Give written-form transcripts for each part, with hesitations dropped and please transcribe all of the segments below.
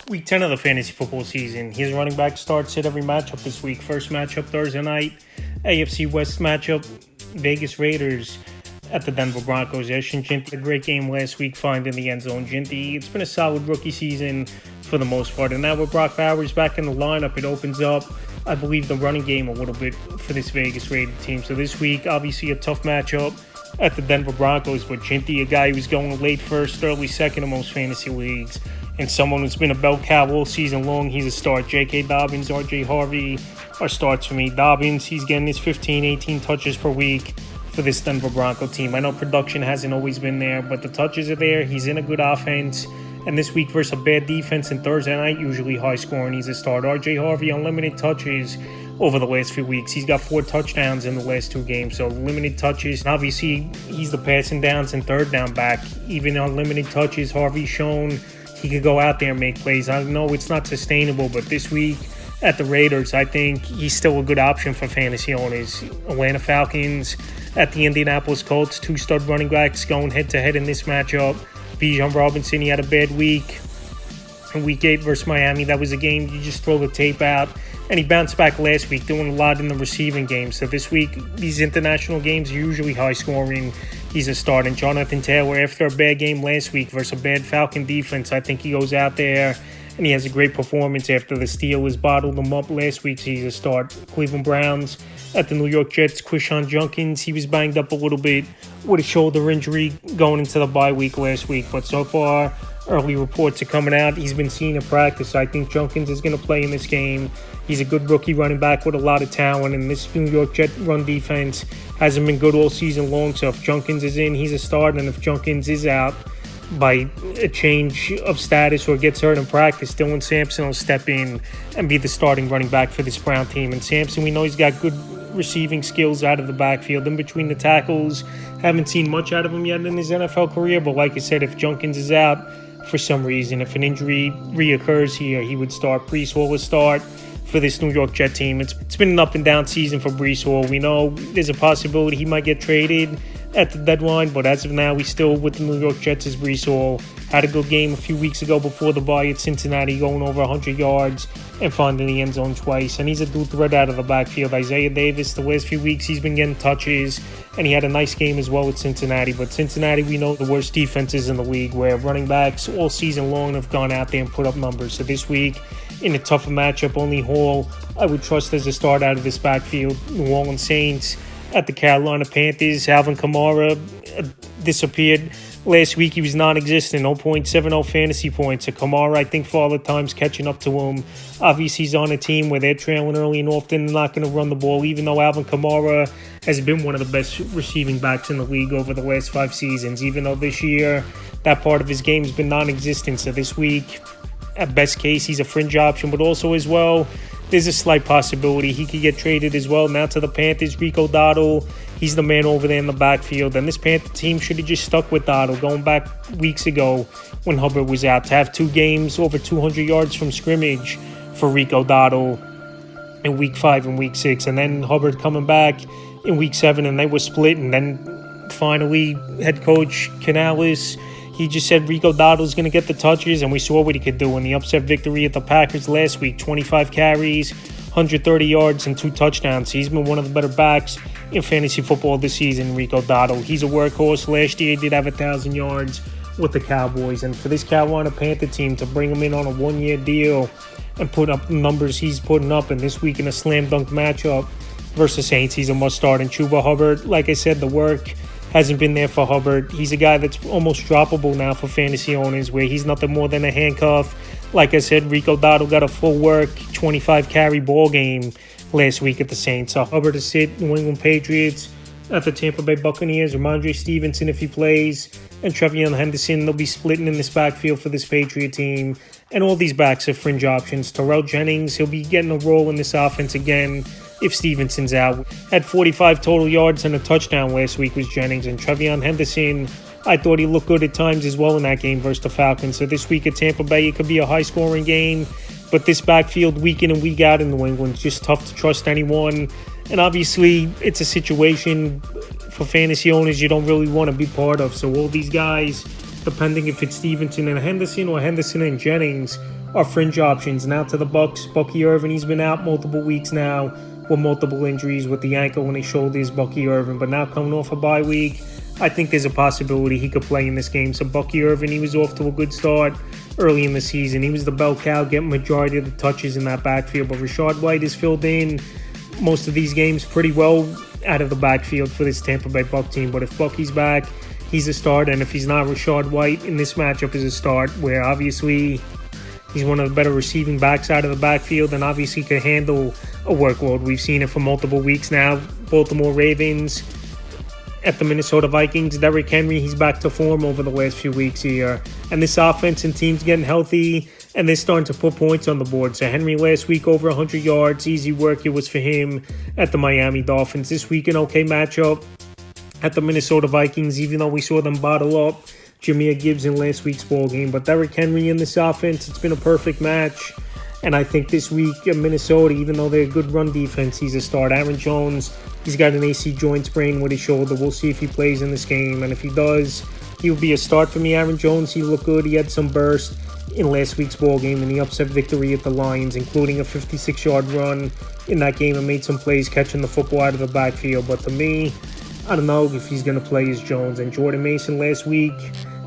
Week 10 of the fantasy football season. His running back starts at every matchup this week. First matchup Thursday night, AFC West matchup, Vegas Raiders at the Denver Broncos. Ashton Jeanty, a great game last week, finding the end zone. Jeanty, it's been a solid rookie season for the most part. And now with Brock Bowers back in the lineup, it opens up, I believe, the running game a little bit for this Vegas Raiders team. So this week, obviously a tough matchup at the Denver Broncos, but Jeanty, a guy who's going late first, early second in most fantasy leagues, and someone who's been a bell cow all season long. He's a start. J.K. Dobbins, R.J. Harvey are starts for me. Dobbins, he's getting his 15, 18 touches per week for this Denver Bronco team. I know production hasn't always been there, but the touches are there. He's in a good offense. And this week versus a bad defense and Thursday night, usually high scoring, he's a start. R.J. Harvey, unlimited touches over the last few weeks. He's got 4 touchdowns in the last 2 games, so limited touches. Obviously, he's the passing downs and third down back. Even on limited touches, Harvey's shown he could go out there and make plays. I know it's not sustainable, but this week at the Raiders, I think he's still a good option for fantasy owners. Atlanta Falcons at the Indianapolis Colts, 2 stud running backs going head-to-head in this matchup. Bijan Robinson, he had a bad week. In Week 8 versus Miami, that was a game you just throw the tape out. And he bounced back last week, doing a lot in the receiving game. So this week, these international games are usually high-scoring. He's a start. And Jonathan Taylor, after a bad game last week versus a bad Falcon defense, I think he goes out there and he has a great performance after the Steelers bottled him up last week. So he's a start. Cleveland Browns at the New York Jets. Quishon Judkins, he was banged up a little bit with a shoulder injury going into the bye week last week. But so far, early reports are coming out. He's been seen in practice. I think Judkins is going to play in this game. He's a good rookie running back with a lot of talent, and this New York Jet run defense hasn't been good all season long. So if Judkins is in, he's a start, and if Judkins is out by a change of status or gets hurt in practice, Dylan Sampson will step in and be the starting running back for this Brown team. And Sampson, we know he's got good receiving skills out of the backfield. In between the tackles, haven't seen much out of him yet in his NFL career, but like I said, if Judkins is out for some reason, if an injury reoccurs here, he would start. Breece Hall will start for this New York Jet team. It's been an up and down season for Breece Hall. We know there's a possibility he might get traded at the deadline, but as of now, we still with the New York Jets as Breece Hall. Had a good game a few weeks ago before the bye at Cincinnati, going over 100 yards and finding the end zone twice. And he's a dual threat out of the backfield. Isaiah Davis, the last few weeks, he's been getting touches, and he had a nice game as well with Cincinnati. But Cincinnati, we know the worst defenses in the league, where running backs all season long have gone out there and put up numbers. So this week, in a tougher matchup, only Hall I would trust as a start out of this backfield. New Orleans Saints at the Carolina Panthers. Alvin Kamara disappeared last week. He was non-existent, 0.70 fantasy points. So Kamara, I think, for all the times catching up to him. Obviously, he's on a team where they're trailing early and often. They're not going to run the ball, even though Alvin Kamara has been one of the best receiving backs in the league over the last 5 seasons, even though this year that part of his game has been non-existent. So this week, at best case, he's a fringe option, but also as well, there's a slight possibility he could get traded as well. Now to the Panthers, Rico Dowdle, he's the man over there in the backfield. And this Panther team should have just stuck with Dowdle going back weeks ago when Hubbard was out. To have 2 games over 200 yards from scrimmage for Rico Dowdle in Week 5 and Week 6. And then Hubbard coming back in Week 7, and they were split. And then finally, head coach Canales, he just said Rico Dowdle's going to get the touches, and we saw what he could do in the upset victory at the Packers last week. 25 carries, 130 yards, and 2 touchdowns. He's been one of the better backs in fantasy football this season, Rico Dowdle. He's a workhorse. Last year, he did have 1,000 yards with the Cowboys. And for this Carolina Panther team to bring him in on a 1-year deal and put up the numbers he's putting up, and this week in a slam dunk matchup versus Saints, he's a must start. And Chuba Hubbard, like I said, the work hasn't been there for Hubbard. He's a guy that's almost droppable now for fantasy owners, where he's nothing more than a handcuff. Like I said, Rico Dowdle got a full work, 25 carry ball game last week at the Saints. So Hubbard to sit, New England Patriots at the Tampa Bay Buccaneers. Ramondre Stevenson, if he plays, and Trevion Henderson, they'll be splitting in this backfield for this Patriot team. And all these backs are fringe options. Terrell Jennings, he'll be getting a role in this offense again if Stevenson's out. Had 45 total yards and a touchdown last week was Jennings. And Trevion Henderson, I thought he looked good at times as well in that game versus the Falcons. So this week at Tampa Bay, it could be a high-scoring game. But this backfield week in and week out in New England is just tough to trust anyone. And obviously, it's a situation for fantasy owners you don't really want to be part of. So all these guys, depending if it's Stevenson and Henderson or Henderson and Jennings, are fringe options. Now to the Bucks, Bucky Irvin, he's been out multiple weeks now with multiple injuries with the ankle and his shoulders, Bucky Irvin. But now coming off a bye week, I think there's a possibility he could play in this game. So Bucky Irvin, he was off to a good start early in the season. He was the bell cow, getting majority of the touches in that backfield. But Rachaad White has filled in most of these games pretty well out of the backfield for this Tampa Bay Buck team. But if Bucky's back, he's a start. And if he's not, Rachaad White in this matchup is a start, where obviously he's one of the better receiving backs out of the backfield and obviously can handle a workload. We've seen it for multiple weeks now. Baltimore Ravens at the Minnesota Vikings. Derrick Henry, he's back to form over the last few weeks here. And this offense and team's getting healthy, and they're starting to put points on the board. So Henry last week over 100 yards. Easy work it was for him at the Miami Dolphins. This week an okay matchup at the Minnesota Vikings, even though we saw them bottle up Jahmyr Gibbs in last week's ball game. But Derrick Henry in this offense, it's been a perfect match. And I think this week in Minnesota, even though they're a good run defense, he's a start. Aaron Jones, he's got an AC joint sprain with his shoulder. We'll see if he plays in this game. And if he does, he'll be a start for me. Aaron Jones, he looked good. He had some burst in last week's ball game in the upset victory at the Lions, including a 56-yard run in that game, and made some plays catching the football out of the backfield. But to me, I don't know if he's going to play as Jones. And Jordan Mason last week,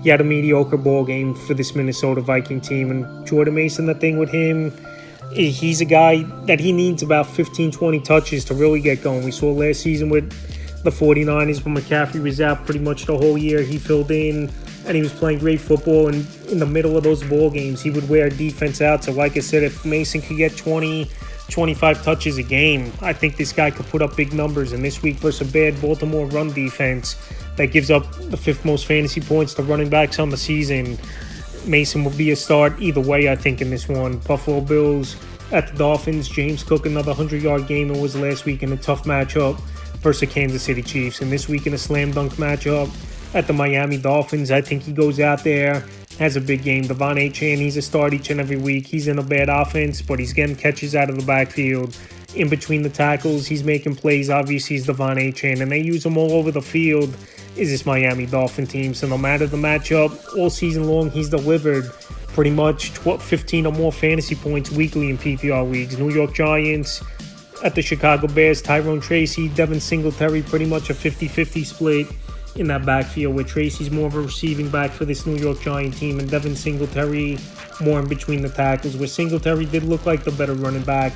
he had a mediocre ball game for this Minnesota Viking team. And Jordan Mason, the thing with him, he's a guy that he needs about 15, 20 touches to really get going. We saw last season with the 49ers when McCaffrey was out pretty much the whole year. He filled in and he was playing great football. And in the middle of those ball games, he would wear defense out. So like I said, if Mason could get 20, 25 touches a game, I think this guy could put up big numbers. And this week versus a bad Baltimore run defense that gives up the 5th most fantasy points to running backs on the season, Mason will be a start either way, I think, in this one. Buffalo Bills at the Dolphins. James Cook, another 100-yard game. It was last week in a tough matchup versus the Kansas City Chiefs. And this week in a slam dunk matchup at the Miami Dolphins, I think he goes out there, has a big game. Devon Achane, he's a start each and every week. He's in a bad offense, but he's getting catches out of the backfield. In between the tackles, he's making plays. Obviously, he's Devon Achane, and they use him all over the field, is this Miami Dolphin team. So no matter the matchup, all season long, he's delivered pretty much 15 or more fantasy points weekly in PPR leagues. New York Giants at the Chicago Bears. Tyrone Tracy, Devin Singletary, pretty much a 50-50 split in that backfield, where Tracy's more of a receiving back for this New York Giant team, and Devin Singletary more in between the tackles, where Singletary did look like the better running back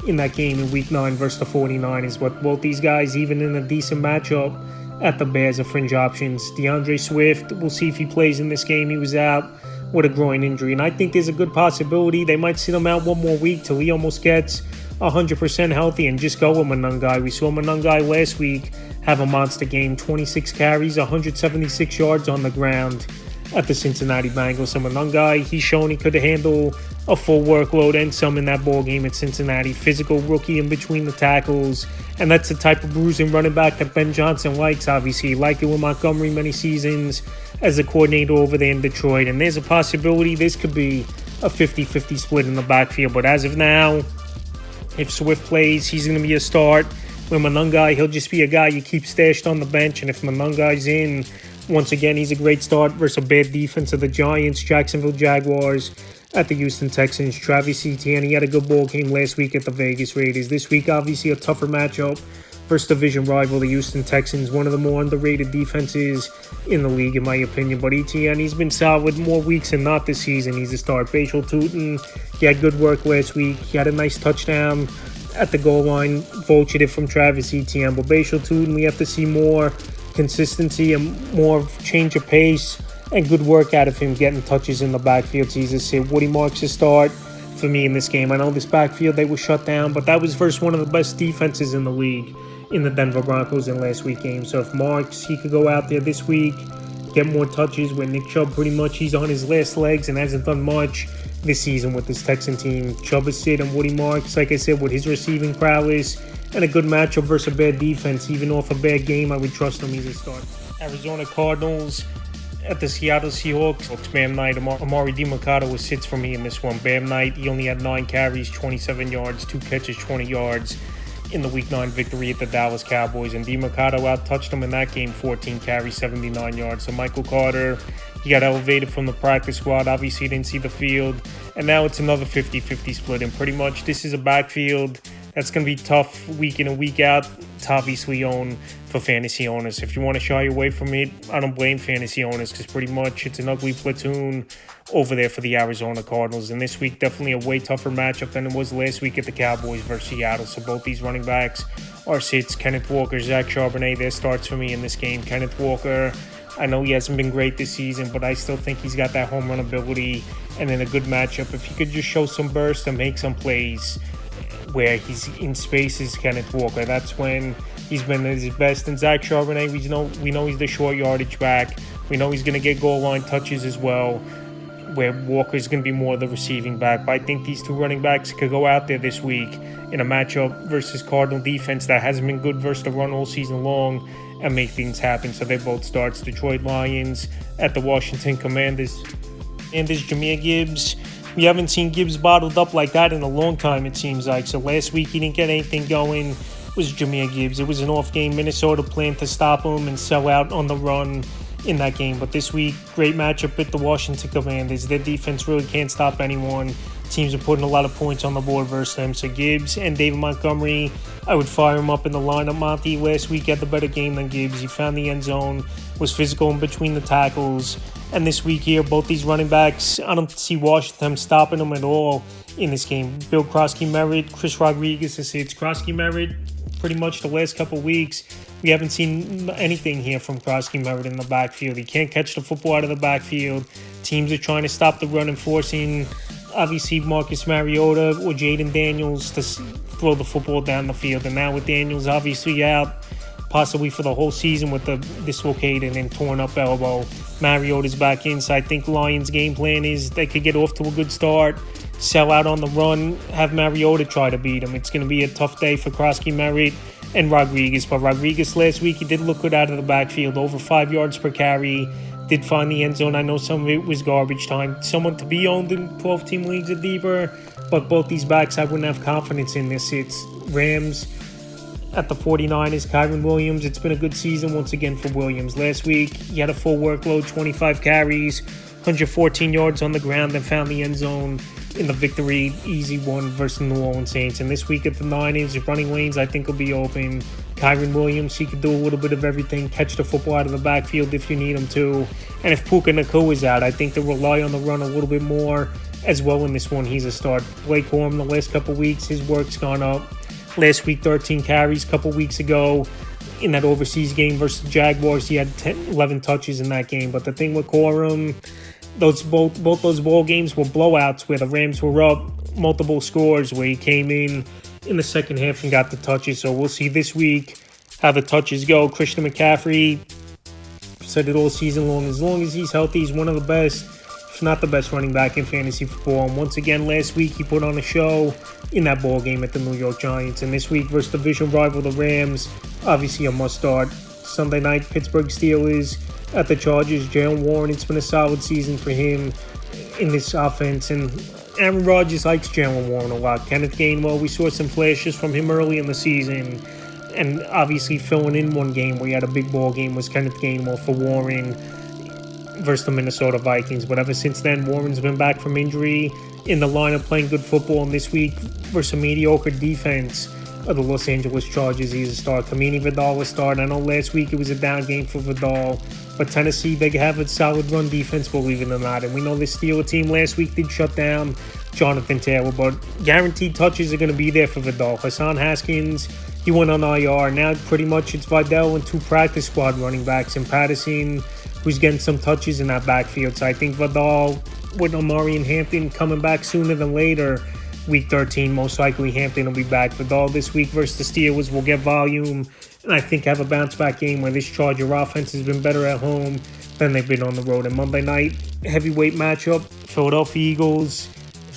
in that game in Week 9 versus the 49ers. But both these guys, even in a decent matchup at the Bears, are fringe options. DeAndre Swift, we'll see if he plays in this game. He was out with a groin injury, and I think there's a good possibility they might sit him out one more week till he almost gets 100% healthy and just go with Monangai. We saw Monangai last week have a monster game, 26 carries, 176 yards on the ground at the Cincinnati Bengals. So Monangai, he's shown he could handle a full workload and some in that ball game at Cincinnati. Physical rookie in between the tackles, and that's the type of bruising running back that Ben Johnson likes, obviously. He liked it with Montgomery many seasons as a coordinator over there in Detroit, and there's a possibility this could be a 50-50 split in the backfield. But as of now, if Swift plays, he's going to be a start. With Monangai, he'll just be a guy you keep stashed on the bench, and if Monangai's in, once again, he's a great start versus a bad defense of the Giants, Jacksonville Jaguars at the Houston Texans. Travis Etienne, he had a good ball game last week at the Vegas Raiders. This week, obviously, a tougher matchup versus division rival, the Houston Texans, one of the more underrated defenses in the league, in my opinion. But Etienne, he's been solid more weeks than not this season. He's a start. Bashal Tutin, he had good work last week. He had a nice touchdown at the goal line, vultured it from Travis Etienne. But Bashal Tutin, we have to see more consistency and more change of pace and good work out of him getting touches in the backfield. So he's a sit. Woody Marks a start for me in this game. I know this backfield, they were shut down, but that was versus one of the best defenses in the league in the Denver Broncos in last week's game. So if Marks, he could go out there this week, get more touches, where Nick Chubb pretty much, he's on his last legs and hasn't done much this season with this Texan team. Chubb is sit, and Woody Marks, like I said, with his receiving prowess and a good matchup versus a bad defense, even off a bad game, I would trust him as a start. Arizona Cardinals at the Seattle Seahawks. Bam Knight, Amari DiMercato was sits for me in this one. Bam Knight, he only had 9 carries, 27 yards, 2 catches, 20 yards in the Week 9 victory at the Dallas Cowboys. And DeMercado out-touched him in that game, 14 carries, 79 yards. So Michael Carter, he got elevated from the practice squad. Obviously, he didn't see the field. And now it's another 50-50 split. And pretty much this is a backfield that's going to be tough week in and week out to obviously own for fantasy owners. If you want to shy away from it, I don't blame fantasy owners because pretty much it's an ugly platoon over there for the Arizona Cardinals. And this week, definitely a way tougher matchup than it was last week at the Cowboys versus Seattle. So both these running backs are sits. Kenneth Walker, Zach Charbonnet, there starts for me in this game. Kenneth Walker, I know he hasn't been great this season, but I still think he's got that home run ability. And in a good matchup, if he could just show some burst and make some plays where he's in spaces, Kenneth Walker, that's when he's been at his best. And Zach Charbonnet, we know he's the short yardage back. We know he's going to get goal line touches as well, where Walker's going to be more the receiving back. But I think these two running backs could go out there this week in a matchup versus Cardinal defense that hasn't been good versus the run all season long and make things happen. So they both starts. Detroit Lions at the Washington Commanders. And there's Jahmyr Gibbs. We haven't seen Gibbs bottled up like that in a long time, it seems like. So last week he didn't get anything going. It was Jahmyr Gibbs. It was an off game. Minnesota planned to stop him and sell out on the run in that game. But this week, great matchup with the Washington Commanders. Their defense really can't stop anyone. Teams are putting a lot of points on the board versus them. So Gibbs and David Montgomery, I would fire him up in the lineup. Monty last week had the better game than Gibbs. He found the end zone, was physical in between the tackles. And this week here, both these running backs, I don't see Washington stopping them at all in this game. Bill Krosky-Merritt, Chris Rodriguez, it's Krosky-Merritt pretty much the last couple of weeks. We haven't seen anything here from Krosky-Merritt in the backfield. He can't catch the football out of the backfield. Teams are trying to stop the run and forcing, obviously, Marcus Mariota or Jaden Daniels to throw the football down the field. And now with Daniels obviously out, possibly for the whole season with the dislocated and torn up elbow, Mariota's back in. So I think Lions' game plan is they could get off to a good start, sell out on the run, have Mariota try to beat him. It's going to be a tough day for Krosky-Merritt and Rodriguez. But Rodriguez last week, he did look good out of the backfield, over 5 yards per carry, did find the end zone. I know some of it was garbage time. Someone to be owned in 12-team leagues or deeper, but both these backs I wouldn't have confidence in this. It's Rams at the 49ers, Kyren Williams. It's been a good season once again for Williams. Last week, he had a full workload, 25 carries, 114 yards on the ground, and found the end zone in the victory, easy one versus the New Orleans Saints. And this week at the Niners, running lanes I think will be open. Kyren Williams, he could do a little bit of everything, catch the football out of the backfield if you need him to. And if Puka Nacua is out, I think they'll rely on the run a little bit more as well in this one. He's a start. Blake Corum, the last couple weeks, his work's gone up. Last week, 13 carries. A couple weeks ago, in that overseas game versus the Jaguars, he had 11 touches in that game. But the thing with Corum, both those ball games were blowouts where the Rams were up multiple scores, where he came in the second half and got the touches. So we'll see this week how the touches go. Christian McCaffrey said it all season long. As long as he's healthy, he's one of the best, if not the best running back in fantasy football. And once again, last week he put on a show in that ball game at the New York Giants. And this week versus division rival, the Rams, obviously a must-start. Sunday night, Pittsburgh Steelers at the Chargers. Jaylen Warren, it's been a solid season for him in this offense. And Aaron Rodgers likes Jaylen Warren a lot. Kenneth Gainwell, we saw some flashes from him early in the season. And obviously filling in one game where he had a big ball game was Kenneth Gainwell for Warren versus the Minnesota Vikings. But ever since then, Warren's been back from injury in the lineup playing good football. And this week versus a mediocre defense of the Los Angeles Chargers, he's a star. Kamini Vidal a start. I know last week it was a down game for Vidal, but Tennessee, they have a solid run defense, believe it or not. And we know the Steelers team last week did shut down Jonathan Taylor, but guaranteed touches are going to be there for Vidal. Hassan Haskins, he went on IR. Now pretty much it's Vidal and two practice squad running backs, and Patterson, who's getting some touches in that backfield. So I think Vidal, with Omari and Hampton coming back sooner than later, Week 13, most likely Hampton will be back. Vidal this week versus the Steelers will get volume, and I think have a bounce-back game where this Charger offense has been better at home than they've been on the road. And Monday night, heavyweight matchup, Philadelphia Eagles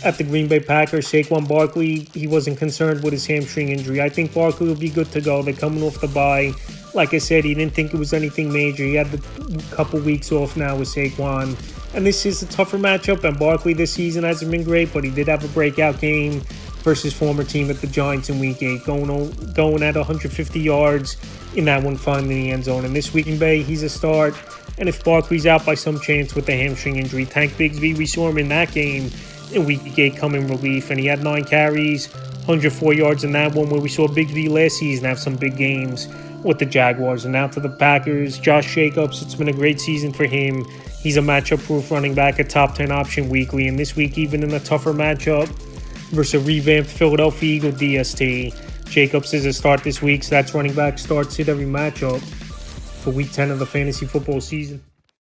at the Green Bay Packers. Saquon Barkley, he wasn't concerned with his hamstring injury. I think Barkley will be good to go. They're coming off the bye. Like I said, he didn't think it was anything major. He had the couple weeks off now with Saquon. And this is a tougher matchup, and Barkley this season hasn't been great, but he did have a breakout game versus former team at the Giants in Week 8, going at 150 yards in that one, finding the end zone. And this week in Bay, he's a start. And if Barkley's out by some chance with the hamstring injury, Tank Bigsby, we saw him in that game in Week 8 come in relief, and he had 9 carries, 104 yards in that one, where we saw Bigsby last season have some big games with the Jaguars. And now to the Packers, Josh Jacobs. It's been a great season for him. He's a matchup-proof running back, a top 10 option weekly, and this week, even in a tougher matchup versus a revamped Philadelphia Eagle DST, Jacobs is a start this week, so that's running back starts hit every matchup for Week 10 of the fantasy football season.